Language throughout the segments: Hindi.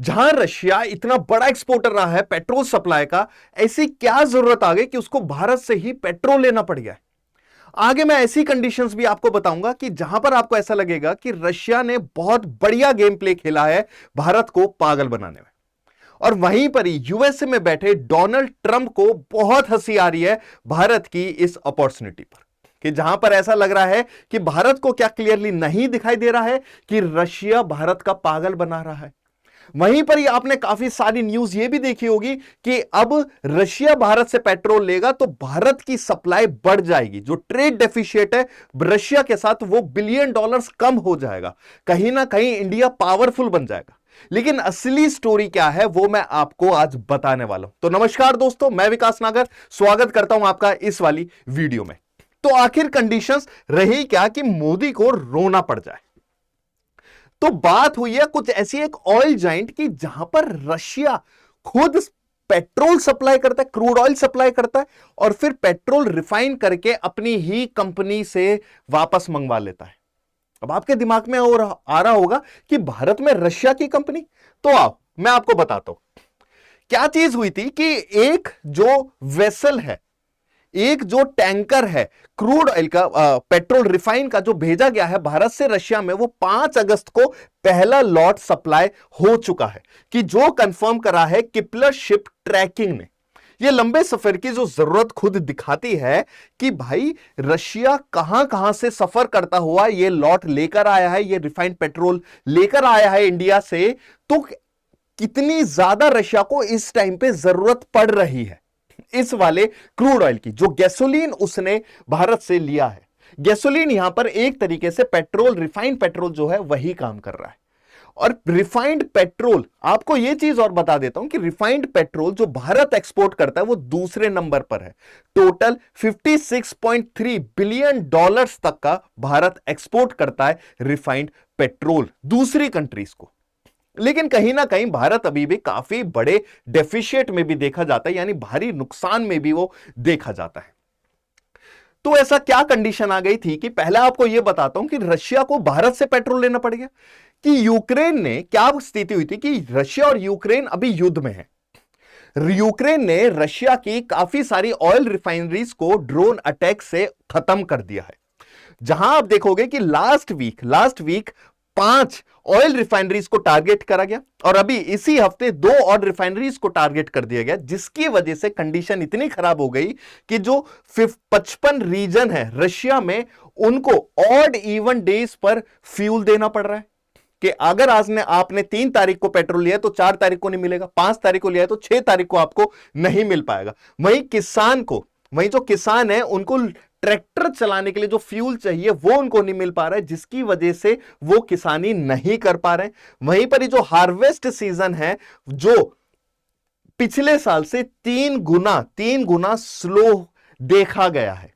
जहां रशिया इतना बड़ा एक्सपोर्टर रहा है पेट्रोल सप्लाई का, ऐसी क्या जरूरत आ गई कि उसको भारत से ही पेट्रोल लेना पड़ गया है। आगे मैं ऐसी कंडीशंस भी आपको बताऊंगा कि जहां पर आपको ऐसा लगेगा कि रशिया ने बहुत बढ़िया गेम प्ले खेला है भारत को पागल बनाने में। और वहीं पर ही यूएसए में बैठे डोनाल्ड ट्रंप को बहुत हंसी आ रही है भारत की इस अपॉर्चुनिटी पर, कि जहां पर ऐसा लग रहा है कि भारत को क्या क्लियरली नहीं दिखाई दे रहा है कि रशिया भारत का पागल बना रहा है। वहीं पर ही आपने काफी सारी न्यूज ये भी देखी होगी कि अब रशिया भारत से पेट्रोल लेगा तो भारत की सप्लाई बढ़ जाएगी। जो ट्रेड डेफिशिएट है रशिया के साथ वो बिलियन डॉलर्स कम हो जाएगा। कहीं ना कहीं इंडिया पावरफुल बन जाएगा। लेकिन असली स्टोरी क्या है वो मैं आपको आज बताने वाला हूं। तो नमस्कार दोस्तों, मैं विकास नागर स्वागत करता हूं आपका इस वाली वीडियो में। तो आखिर कंडीशंस रही क्या कि मोदी को रोना पड़ जाए। तो बात हुई है कुछ ऐसी एक ऑयल जाइंट की जहां पर रशिया खुद पेट्रोल सप्लाई करता है, क्रूड ऑयल सप्लाई करता है और फिर पेट्रोल रिफाइन करके अपनी ही कंपनी से वापस मंगवा लेता है। अब आपके दिमाग में और आ रहा होगा कि भारत में रशिया की कंपनी, तो आओ मैं आपको बताता हूं क्या चीज हुई थी। कि एक जो वेसल है, एक जो टैंकर है क्रूड ऑयल का, पेट्रोल रिफाइन का जो भेजा गया है भारत से रशिया में, वो 5 अगस्त को पहला लॉट सप्लाई हो चुका है। कि जो कंफर्म करा है किपलर शिप ट्रैकिंग ने। ये लंबे सफर की जो जरूरत खुद दिखाती है कि भाई रशिया कहां कहां से सफर करता हुआ ये लॉट लेकर आया है, ये रिफाइंड पेट्रोल लेकर आया है इंडिया से। तो कितनी ज्यादा रशिया को इस टाइम पे जरूरत पड़ रही है इस वाले क्रूड ऑयल की। जो गैसोलीन उसने भारत से लिया है, गैसोलीन यहां पर एक तरीके से पेट्रोल, रिफाइंड पेट्रोल जो है वही काम कर रहा है। और रिफाइंड पेट्रोल, आपको यह चीज और बता देता हूं कि रिफाइंड पेट्रोल जो भारत एक्सपोर्ट करता है वो दूसरे नंबर पर है। टोटल 56.3 बिलियन डॉलर्स तक का भारत एक्सपोर्ट करता है रिफाइंड पेट्रोल दूसरी कंट्रीज को। लेकिन कहीं ना कहीं भारत अभी भी काफी बड़े डेफिशिएट में भी देखा जाता है, यानी भारी नुकसान में भी वो देखा जाता है। तो ऐसा क्या कंडीशन आ गई थी कि पहले आपको यह बताता हूं कि रशिया को भारत से पेट्रोल लेना पड़ गया। कि यूक्रेन ने क्या स्थिति हुई थी कि रशिया और यूक्रेन अभी युद्ध में है। यूक्रेन ने रशिया की काफी सारी ऑयल रिफाइनरीज को ड्रोन अटैक से खत्म कर दिया है। जहां आप देखोगे कि लास्ट वीक 5 ऑयल रिफाइनरीज को टारगेट करा गया और अभी इसी हफ्ते 2 और रिफाइनरीज को टारगेट कर दिया गया, जिसकी वजह से कंडीशन इतनी खराब हो गई कि जो 55 रीजन है रशिया में, उनको ऑड इवन डेज पर फ्यूल देना पड़ रहा है। कि अगर आज ने आपने 3 तारीख को पेट्रोल लिया तो 4 तारीख को नहीं मिलेगा, 5 तारीख को लिया तो 6 तारीख को आपको नहीं मिल पाएगा। वहीं जो किसान है उनको ट्रैक्टर चलाने के लिए जो फ्यूल चाहिए वो उनको नहीं मिल पा रहा है, जिसकी वजह से वो किसानी नहीं कर पा रहे हैं। वहीं पर ही जो हार्वेस्ट सीजन है जो पिछले साल से 3 गुना स्लो देखा गया है।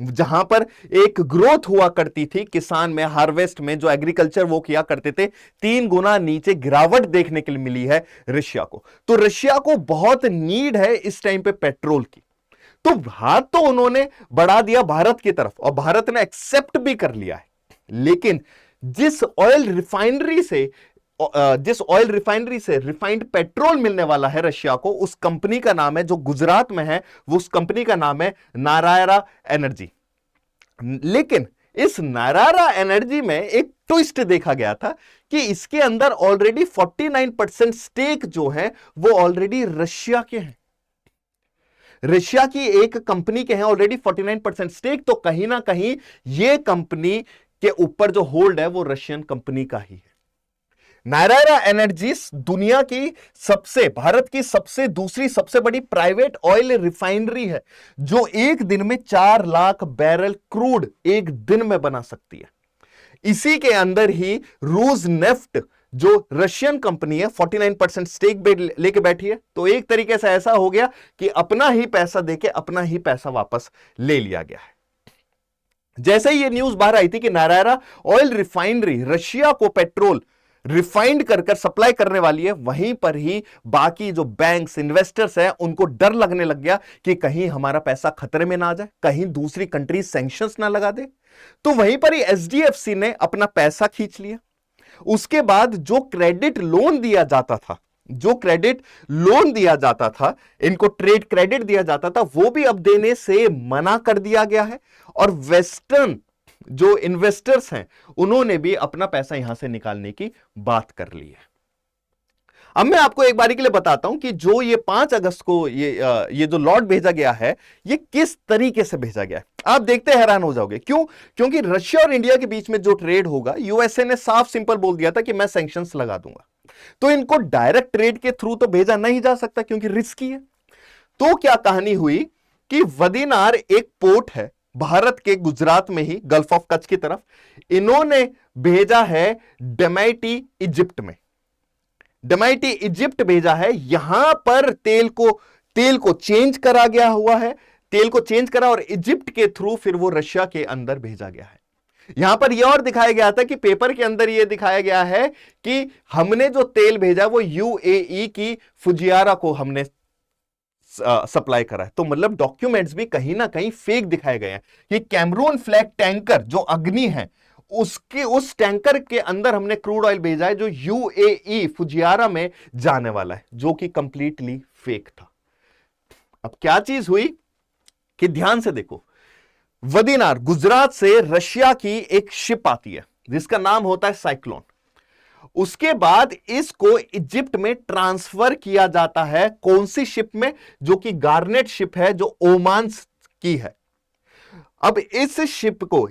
जहां पर एक ग्रोथ हुआ करती थी किसान में, हार्वेस्ट में, जो एग्रीकल्चर वो किया करते थे, 3 गुना नीचे गिरावट देखने के लिए मिली है रशिया को। तो रशिया को बहुत नीड है इस टाइम पे पेट्रोल की। तो हाथ तो उन्होंने बढ़ा दिया भारत की तरफ और भारत ने एक्सेप्ट भी कर लिया है। लेकिन जिस ऑयल रिफाइनरी से रिफाइंड पेट्रोल मिलने वाला है रशिया को, उस कंपनी का नाम है, जो गुजरात में है, वो उस कंपनी का नाम है नारायरा एनर्जी। लेकिन इस नारायरा एनर्जी में एक ट्विस्ट देखा गया था कि इसके अंदर ऑलरेडी 49% स्टेक जो है वो ऑलरेडी रशिया के हैं। रशिया की एक कंपनी के हैं ऑलरेडी 49% स्टेक। तो कहीं ना कहीं यह कंपनी के ऊपर जो होल्ड है वो रशियन कंपनी का ही है। नारायरा एनर्जीज दुनिया की भारत की दूसरी सबसे बड़ी प्राइवेट ऑयल रिफाइनरी है, जो एक दिन में 4 लाख बैरल क्रूड एक दिन में बना सकती है। इसी के अंदर ही रूस नेफ्ट, जो रशियन कंपनी है, 49% स्टेक लेके बैठी है। तो एक तरीके से ऐसा हो गया कि अपना ही पैसा देके अपना ही पैसा वापस ले लिया गया है। जैसे ही ये न्यूज बाहर आई थी कि नारायरा ऑयल रिफाइनरी रशिया को पेट्रोल रिफाइंड कर सप्लाई करने वाली है, वहीं पर ही बाकी जो बैंक्स, इन्वेस्टर्स हैं, उनको डर लगने लग गया कि कहीं हमारा पैसा खतरे में ना आ जाए, कहीं दूसरी कंट्री सैंक्शंस ना लगा दे। तो वहीं पर ही एचडीएफसी ने अपना पैसा खींच लिया। उसके बाद जो क्रेडिट लोन दिया जाता था जो क्रेडिट लोन दिया जाता था, इनको ट्रेड क्रेडिट दिया जाता था, वो भी अब देने से मना कर दिया गया है। और वेस्टर्न जो इन्वेस्टर्स हैं उन्होंने भी अपना पैसा यहां से निकालने की बात कर ली है। अब मैं आपको एक बारी के लिए बताता हूं कि जो ये 5 अगस्त को ये जो लॉट भेजा गया है, ये किस तरीके से भेजा गया है। आप देखते हैरान हो जाओगे। क्यों? क्योंकि रशिया और इंडिया के बीच में जो ट्रेड होगा, यूएसए ने साफ सिंपल बोल दिया था कि मैं सैंक्शंस लगा दूंगा। तो इनको डायरेक्ट ट्रेड के थ्रू तो भेजा नहीं जा सकता क्योंकि रिस्की है। तो क्या कहानी हुई कि वदीनार एक पोर्ट है भारत के गुजरात में ही, गल्फ ऑफ कच्छ की तरफ, इन्होंने भेजा है डमैटी इजिप्ट में। डमैटी इजिप्ट भेजा है। यहां पर तेल को चेंज करा गया हुआ है, तेल को चेंज करा और इजिप्ट के थ्रू फिर वो रशिया के अंदर भेजा गया है। यहां पर यह और दिखाया गया था कि पेपर के अंदर यह दिखाया गया है कि हमने जो तेल भेजा वो यूएई की फुजियारा को हमने सप्लाई करा है। तो मतलब डॉक्यूमेंट्स भी कहीं ना कहीं फेक दिखाए गए हैं। ये कैमरून फ्लैग टैंकर जो अग्नि है, उसके उस टैंकर के अंदर हमने क्रूड ऑयल भेजा है जो यूएई फुजियारा में जाने वाला है, जो कि कंप्लीटली फेक था। अब क्या चीज हुई कि ध्यान से देखो, वदीनार गुजरात से रशिया की एक शिप आती है जिसका नाम होता है साइक्लोन। उसके बाद इसको इजिप्ट में ट्रांसफर किया जाता है। कौन सी शिप में? जो कि गार्नेट शिप है, जो ओमान की है। अब इस शिप को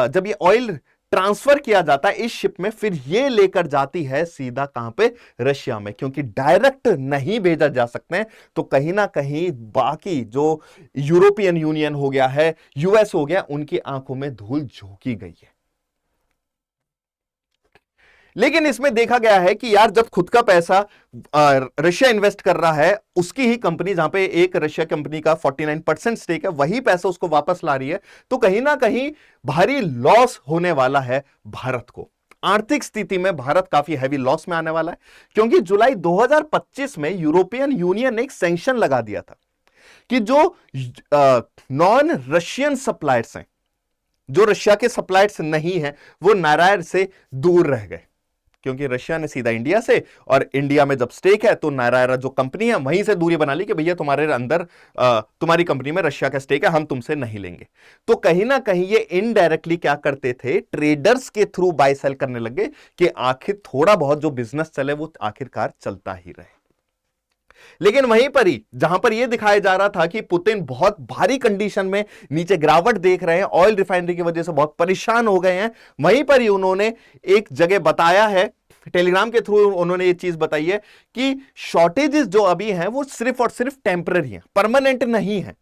जब ये ऑयल ट्रांसफर किया जाता है इस शिप में, फिर ये लेकर जाती है सीधा कहां पे? रशिया में। क्योंकि डायरेक्ट नहीं भेजा जा सकते हैं, तो कहीं ना कहीं बाकी जो यूरोपियन यूनियन हो गया है, यूएस हो गया, उनकी आंखों में धूल झोंकी गई है। लेकिन इसमें देखा गया है कि यार जब खुद का पैसा रशिया इन्वेस्ट कर रहा है, उसकी ही कंपनी, जहां पे एक रशिया कंपनी का 49% स्टेक है, वही पैसा उसको वापस ला रही है, तो कहीं ना कहीं भारी लॉस होने वाला है भारत को। आर्थिक स्थिति में भारत काफी हैवी लॉस में आने वाला है। क्योंकि जुलाई 2025 में यूरोपियन यूनियन ने एक सैंक्शन लगा दिया था कि जो नॉन रशियन सप्लायर्स हैं, जो रशिया के सप्लायर्स नहीं हैं, वो नारायण से दूर रह गए। क्योंकि रशिया ने सीधा इंडिया से, और इंडिया में जब स्टेक है तो नारायण जो कंपनी है वहीं से दूरी बना ली कि भैया तुम्हारे अंदर तुम्हारी कंपनी में रशिया का स्टेक है, हम तुमसे नहीं लेंगे। तो कहीं ना कहीं ये इनडायरेक्टली क्या करते थे, ट्रेडर्स के थ्रू बाय सेल करने लगे कि आखिर थोड़ा बहुत जो बिजनेस चले वो आखिरकार चलता ही रहे। लेकिन वहीं पर ही जहां पर यह दिखाया जा रहा था कि पुतिन बहुत भारी कंडीशन में नीचे गिरावट देख रहे हैं, ऑयल रिफाइनरी की वजह से बहुत परेशान हो गए हैं, वहीं पर ही उन्होंने एक जगह बताया है, टेलीग्राम के थ्रू उन्होंने ये चीज बताई है कि शॉर्टेजेस जो अभी हैं वो सिर्फ और सिर्फ टेम्पररी हैं, परमानेंट नहीं है।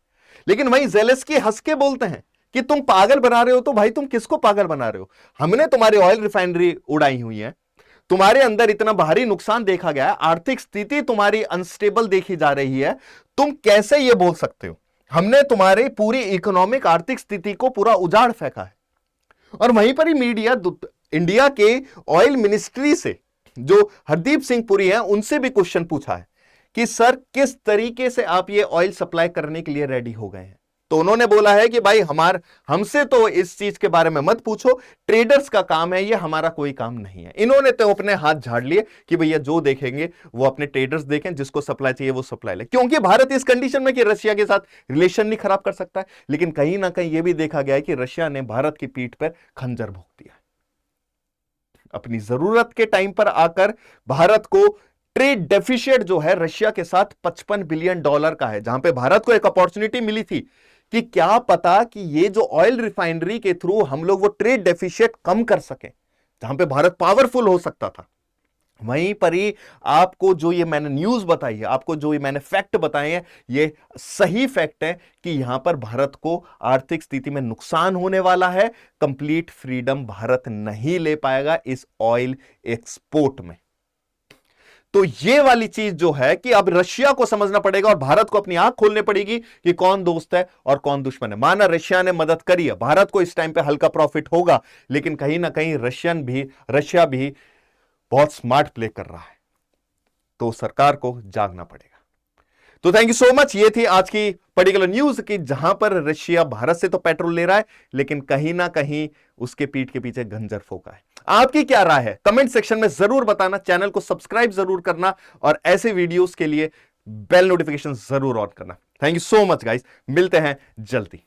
लेकिन वहीं ज़ेलेंस्की हंस के बोलते हैं कि तुम पागल बना रहे हो। तो भाई तुम किसको पागल बना रहे हो? हमने तुम्हारी ऑयल रिफाइनरी उड़ाई हुई है, तुम्हारे अंदर इतना भारी नुकसान देखा गया है, आर्थिक स्थिति तुम्हारी अनस्टेबल देखी जा रही है, तुम कैसे ये बोल सकते हो? हमने तुम्हारी पूरी इकोनॉमिक आर्थिक स्थिति को पूरा उजाड़ फेंका है। और वहीं पर ही मीडिया इंडिया के ऑयल मिनिस्ट्री से जो हरदीप सिंह पुरी हैं, उनसे भी क्वेश्चन पूछा है कि सर किस तरीके से आप ये ऑयल सप्लाई करने के लिए रेडी हो गए हैं। तो उन्होंने बोला है कि भाई हमसे तो इस चीज के बारे में मत पूछो, ट्रेडर्स का काम है, ये हमारा कोई काम नहीं है। इन्होंने तो अपने हाथ झाड़ लिए कि भैया जो देखेंगे वो अपने ट्रेडर्स देखें, जिसको सप्लाई चाहिए वो सप्लाई ले। क्योंकि भारत इस कंडीशन में कि रशिया के साथ रिलेशन नहीं खराब कर सकता है। लेकिन कहीं ना कहीं यह भी देखा गया है कि रशिया ने भारत की पीठ पर खंजर भोंक दिया। अपनी जरूरत के टाइम पर आकर भारत को ट्रेड डेफिशिएट जो है रशिया के साथ $55 बिलियन का है, जहां पे भारत को एक अपॉर्चुनिटी मिली थी कि क्या पता कि ये जो ऑयल रिफाइनरी के थ्रू हम लोग वो ट्रेड डेफिशिएट कम कर सके, जहां पे भारत पावरफुल हो सकता था। वहीं पर ही आपको जो ये मैंने न्यूज बताई है, आपको जो ये मैंने फैक्ट बताए हैं, ये सही फैक्ट है कि यहां पर भारत को आर्थिक स्थिति में नुकसान होने वाला है। कंप्लीट फ्रीडम भारत नहीं ले पाएगा इस ऑयल एक्सपोर्ट में। तो ये वाली चीज जो है कि अब रशिया को समझना पड़ेगा और भारत को अपनी आंख खोलनी पड़ेगी कि कौन दोस्त है और कौन दुश्मन है। माना रशिया ने मदद करी है, भारत को इस टाइम पे हल्का प्रॉफिट होगा, लेकिन कहीं ना कहीं रशिया भी बहुत स्मार्ट प्ले कर रहा है। तो सरकार को जागना पड़ेगा। तो थैंक यू सो मच। ये थी आज की पर्टिकुलर न्यूज कि जहां पर रशिया भारत से तो पेट्रोल ले रहा है, लेकिन कहीं ना कहीं उसके पीठ के पीछे खंजर फोका है। आपकी क्या राय है कमेंट सेक्शन में जरूर बताना, चैनल को सब्सक्राइब जरूर करना और ऐसे वीडियोस के लिए बेल नोटिफिकेशन जरूर ऑन करना। Thank you so much guys, मिलते हैं जल्दी।